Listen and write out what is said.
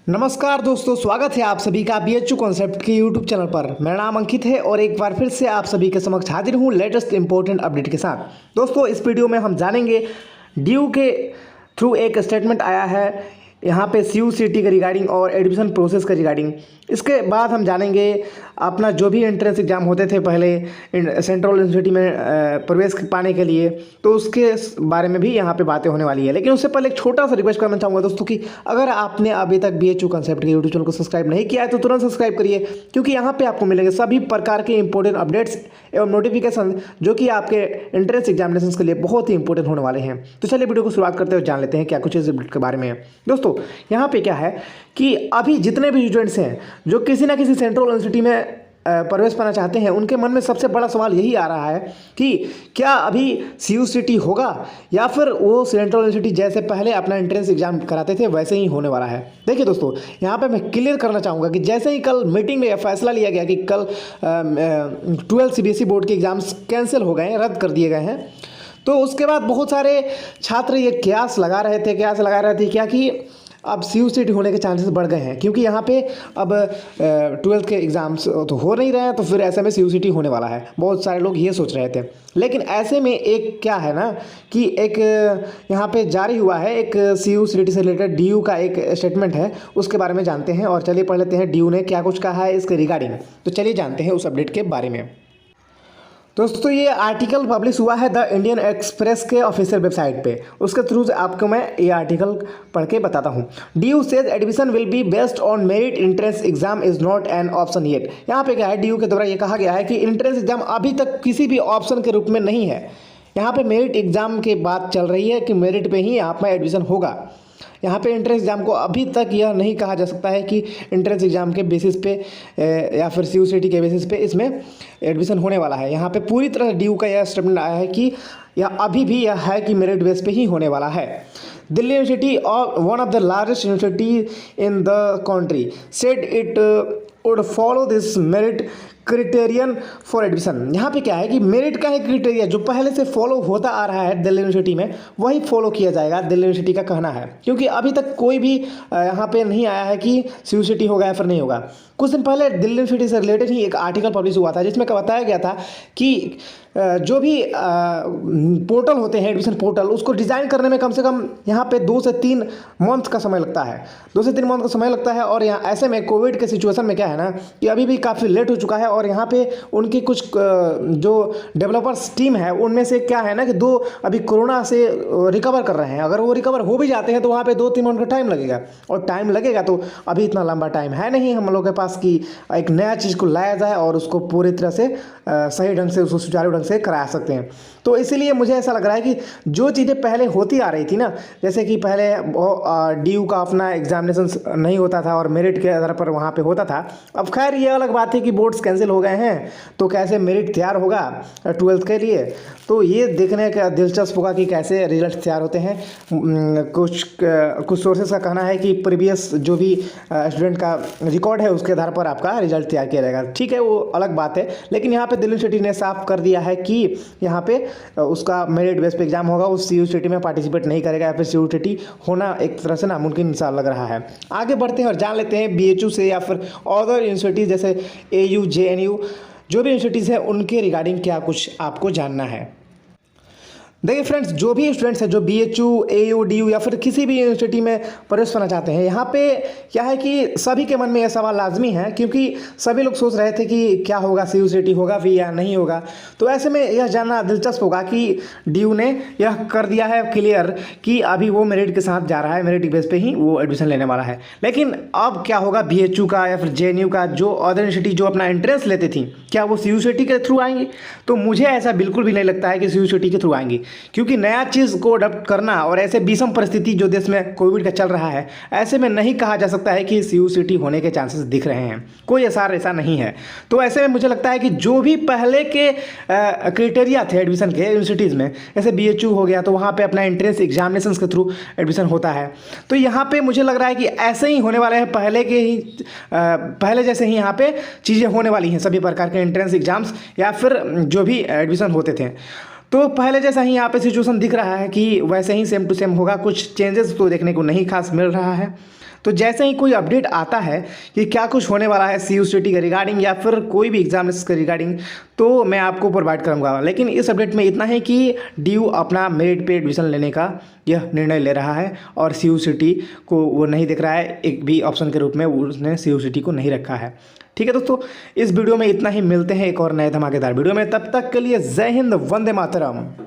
नमस्कार दोस्तों, स्वागत है आप सभी का बीएचयू कॉन्सेप्ट के यूट्यूब चैनल पर। मेरा नाम अंकित है और एक बार फिर से आप सभी के समक्ष हाजिर हूँ लेटेस्ट इंपॉर्टेंट अपडेट के साथ। दोस्तों, इस वीडियो में हम जानेंगे ड्यू के थ्रू एक स्टेटमेंट आया है यहाँ पे CUCT के रिगार्डिंग और एडमिशन प्रोसेस के रिगार्डिंग। इसके बाद हम जानेंगे अपना जो भी एंट्रेंस एग्ज़ाम होते थे पहले सेंट्रल यूनिवर्सिटी में प्रवेश पाने के लिए, तो उसके बारे में भी यहाँ पे बातें होने वाली है। लेकिन उससे पहले एक छोटा सा रिक्वेस्ट करना चाहूँगा दोस्तों कि अगर आपने अभी तक BHU कॉन्सेप्ट के यूट्यूब चैनल को सब्सक्राइब नहीं किया है तो तुरंत सब्सक्राइब करिए, क्योंकि यहाँ पे आपको मिलेंगे सभी प्रकार के इंपॉर्टेंट अपडेट्स एवं नोटिफिकेशन जो कि आपके एंट्रेंस एग्जामिनेशन के लिए बहुत ही इंपॉर्टेंट होने वाले हैं। तो चलिए वीडियो को शुरुआत करते हुए जान लेते हैं क्या कुछ इस अपडेट के बारे में है। दोस्तों, यहाँ पे क्या है कि अभी जितने भी स्टूडेंट्स हैं जो किसी ना किसी सेंट्रल यूनिवर्सिटी में प्रवेश पाना चाहते हैं, उनके मन में सबसे बड़ा सवाल यही आ रहा है कि क्या अभी CUCT होगा या फिर वो सेंट्रल यूनिवर्सिटी जैसे पहले अपना एंट्रेंस एग्जाम कराते थे वैसे ही होने वाला है। देखिए दोस्तों, यहाँ पे मैं क्लियर करना चाहूँगा कि जैसे ही कल मीटिंग में फैसला लिया गया कि कल 12 CBSE बोर्ड के एग्ज़ाम्स कैंसिल हो गए हैं, रद्द कर दिए गए हैं, तो उसके बाद बहुत सारे छात्र ये कयास लगा रहे थे क्या कि अब CUCT होने के चांसेस बढ़ गए हैं, क्योंकि यहाँ पे अब 12th के एग्ज़ाम्स तो हो नहीं रहे हैं, तो फिर ऐसे में CUCT होने वाला है। बहुत सारे लोग ये सोच रहे थे। लेकिन ऐसे में एक क्या है ना कि एक यहाँ पे जारी हुआ है एक CUCT से रिलेटेड DU का एक स्टेटमेंट है, उसके बारे में जानते हैं। और चलिए पढ़ लेते हैं DU ने क्या कुछ कहा है इसके रिगार्डिंग। तो चलिए जानते हैं उस अपडेट के बारे में। दोस्तों, ये आर्टिकल पब्लिश हुआ है द इंडियन एक्सप्रेस के ऑफिशियल वेबसाइट पे। उसके थ्रू से आपको मैं ये आर्टिकल पढ़ के बताता हूँ। DU says admission will be based on merit, entrance exam is not an option yet. यहाँ पे क्या है, DU के द्वारा ये कहा गया है कि एंट्रेंस एग्जाम अभी तक किसी भी ऑप्शन के रूप में नहीं है। यहाँ पे मेरिट एग्जाम की बात चल रही है कि मेरिट पे ही यहाँ पर एडमिशन होगा। यहाँ पे एंट्रेंस एग्जाम को अभी तक यह नहीं कहा जा सकता है कि एंट्रेंस एग्जाम के बेसिस पे या फिर CUCT के बेसिस पे इसमें एडमिशन होने वाला है। यहाँ पे पूरी तरह DU का यह स्टेटमेंट आया है कि यह अभी भी यह है कि मेरिट बेस पे ही होने वाला है। दिल्ली यूनिवर्सिटी और one of the largest university in the country said it would follow this merit criterion for admission. यहाँ पे क्या है कि मेरिट का ही क्रिटेरिया जो पहले से फॉलो होता आ रहा है दिल्ली यूनिवर्सिटी में, वही फॉलो किया जाएगा, दिल्ली यूनिवर्सिटी का कहना है। क्योंकि अभी तक कोई भी यहाँ पे नहीं आया है कि CUCT होगा या फिर नहीं होगा। कुछ दिन पहले दिल्ली यूनिवर्सिटी से रिलेटेड ही एक आर्टिकल पब्लिश हुआ था जिसमें बताया गया था कि जो भी पोर्टल होते हैं, एडमिशन पोर्टल, उसको डिज़ाइन करने में कम से कम यहाँ पे 2 से 3 मंथ का समय लगता है। 2 से 3 मंथ का समय लगता है। और यहाँ ऐसे में कोविड के सिचुएशन में क्या है ना कि अभी भी काफ़ी लेट हो चुका है। और यहाँ पे उनकी कुछ जो डेवलपर्स टीम है उनमें से क्या है ना कि 2 अभी कोरोना से रिकवर कर रहे हैं। अगर वो रिकवर हो भी जाते हैं तो वहाँ पे 2-3 मंथ का टाइम लगेगा। और टाइम लगेगा तो अभी इतना लंबा टाइम है नहीं हम लोग के पास कि एक नया चीज़ को लाया जाए और उसको पूरी तरह से सही ढंग से, उसको सुचारू ढंग से करा सकते हैं। तो इसीलिए मुझे ऐसा लग रहा है कि जो चीज़ें पहले होती आ रही थी ना, जैसे कि पहले DU का अपना एग्जामिनेशन नहीं होता था और मेरिट के आधार पर वहाँ पे होता था। अब खैर ये अलग बात है कि बोर्ड्स कैंसिल हो गए हैं, तो कैसे मेरिट तैयार होगा 12th के लिए, तो ये देखने का दिलचस्प होगा कि कैसे रिजल्ट तैयार होते हैं। कुछ सोर्सेज का कहना है कि प्रीवियस जो भी स्टूडेंट का रिकॉर्ड है उसके आधार पर आपका रिजल्ट तैयार किया जाएगा। ठीक है, वो अलग बात है। लेकिन यहाँ पे दिल्ली यूनिवर्सिटी ने साफ कर दिया है कि यहाँ पे उसका मेरिट बेस पे एग्जाम होगा, उस CUCT में पार्टिसिपेट नहीं करेगा या फिर CUCT होना एक तरह से नामुमकिन सा लग रहा है। आगे बढ़ते हैं और जान लेते हैं BHU से या फिर अदर यूनिवर्सिटीज़ जैसे AU, JNU, जो भी यूनिवर्सिटीज़ हैं उनके रिगार्डिंग क्या कुछ आपको जानना है। देखिए फ्रेंड्स, जो भी स्टूडेंट्स हैं जो BHU, AU, DU या फिर किसी भी यूनिवर्सिटी में प्रवेश करना चाहते हैं, यहाँ पे क्या है कि सभी के मन में यह सवाल लाजमी है, क्योंकि सभी लोग सोच रहे थे कि क्या होगा, CUCT होगा भी या नहीं होगा। तो ऐसे में यह जानना दिलचस्प होगा कि DU ने यह कर दिया है क्लियर कि अभी वो मेरिट के साथ जा रहा है, मेरिट बेस पे ही वो एडमिशन लेने वाला है। लेकिन अब क्या होगा BHU का या फिर JNU का, जो अदर यूनिवर्सिटी जो अपना एंट्रेंस लेती थी, क्या वो CUCT के थ्रू आएंगे? तो मुझे ऐसा बिल्कुल भी नहीं लगता है कि CUCT के थ्रू आएंगी, क्योंकि नया चीज़ को अडॉप्ट करना और ऐसे विषम परिस्थिति जो देश में कोविड का चल रहा है, ऐसे में नहीं कहा जा सकता है कि CUCT होने के चांसेस दिख रहे हैं। कोई आसार ऐसा नहीं है। तो ऐसे में मुझे लगता है कि जो भी पहले के क्राइटेरिया थे एडमिशन के यूनिवर्सिटीज़ में, जैसे BHU हो गया तो वहाँ पे अपना एंट्रेंस एग्जामिनेशन के थ्रू एडमिशन होता है। तो यहाँ पे मुझे लग रहा है कि ऐसे ही होने वाले हैं, पहले जैसे ही यहाँ पे चीज़ें होने वाली हैं, सभी प्रकार के एंट्रेंस एग्जाम्स या फिर जो भी एडमिशन होते थे। तो पहले जैसा ही यहाँ पे सिचुएशन दिख रहा है कि वैसे ही सेम टू सेम होगा। कुछ चेंजेस तो देखने को नहीं खास मिल रहा है। तो जैसे ही कोई अपडेट आता है कि क्या कुछ होने वाला है CUCT के रिगार्डिंग या फिर कोई भी एग्जाम के रिगार्डिंग, तो मैं आपको प्रोवाइड करूँगा। लेकिन इस अपडेट में इतना है कि DU अपना मेरिट पे एडमिशन लेने का यह निर्णय ले रहा है और CUCT को वो नहीं दिख रहा है, एक भी ऑप्शन के रूप में उसने CUCT को नहीं रखा है। ठीक है दोस्तों, इस वीडियो में इतना ही। मिलते हैं एक और नए धमाकेदार वीडियो में, तब तक के लिए जय हिंद, वंदे मातरम।